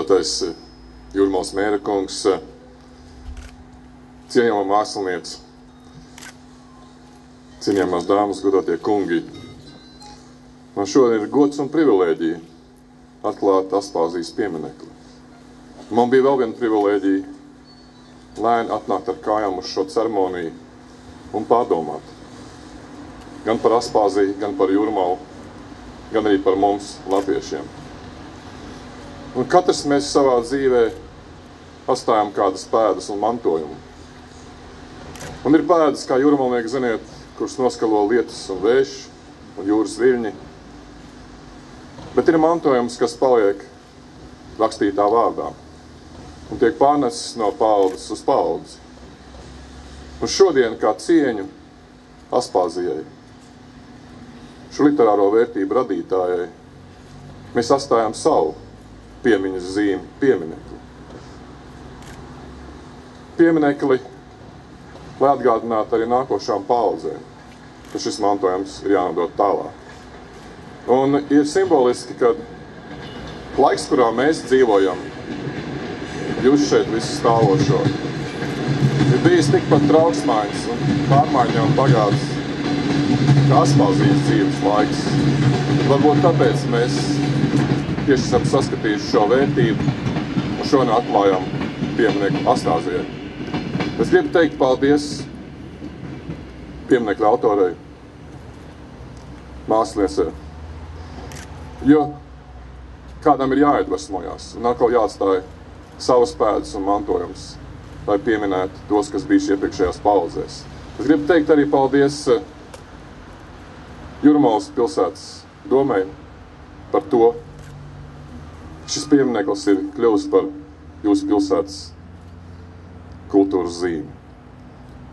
godātais Jūrmālas mēra kungs, cienījamā māksliniece, cienījamās dāmas, godātie kungi. Man šodien ir gods un privilēģija atklāt Aspāzijas pieminekli. Man bija vēl viena privilēģija lēni atnākt ar kājām uz šo ceremoniju un pārdomāt. Gan par Aspāziju, gan par Jūrmālu, gan arī par mums, latviešiem. Un katrs mēs savā dzīvē atstājam kādas pēdas un mantojumu. Un ir pēdas, kā jūrmalnieki, ziniet, kuras noskalo lietus un vējš un jūras viļņi. Bet ir mantojums, kas paliek rakstītā vārdā un tiek pārnesis no paaudzes uz paudzi. Un šodien, kā cieņu Aspāzijai, šo literāro vērtību radītājai, mēs atstājam savu piemiņas zīmi, pieminekli. Pieminekli, lai atgādinātu arī nākošām paaudzēm, ka šis mantojums ir jānodod tālāk. Un ir simboliski, ka laiks, kurā mēs dzīvojam, jūs šeit visu stāvošo, ir bijis tikpat trauksmains un pārmaiņām bagāts kā Aspāzijas dzīves laiks. Varbūt tāpēc mēs tieši esam saskatījuši šo vērtību un šodien atklājam pieminekli Aspāzijai. Es gribu teikt paldies pieminekļa autorei, māksliniecei, jo kādam ir jāiedvesmojās un atkal jāatstāja savas pēdas un mantojums, lai pieminētu tos, kas bijuši iepriekšējās paudzēs. Es gribu teikt arī paldies Jūrmālas pilsētas domei par to, šis piemineklis ir kļuvis par jūsu pilsētas kultūras zīmi.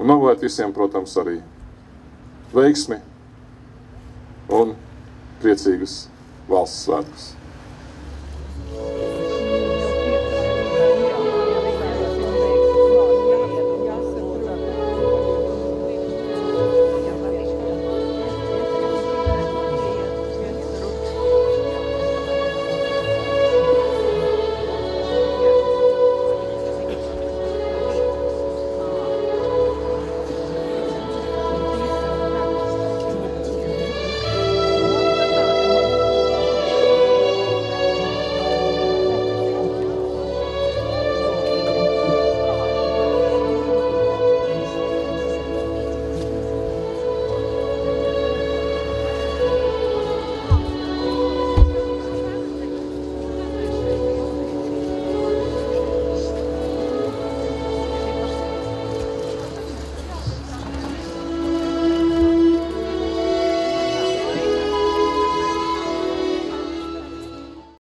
Un novēlēt visiem, protams, arī veiksmi un priecīgus valsts svētkus.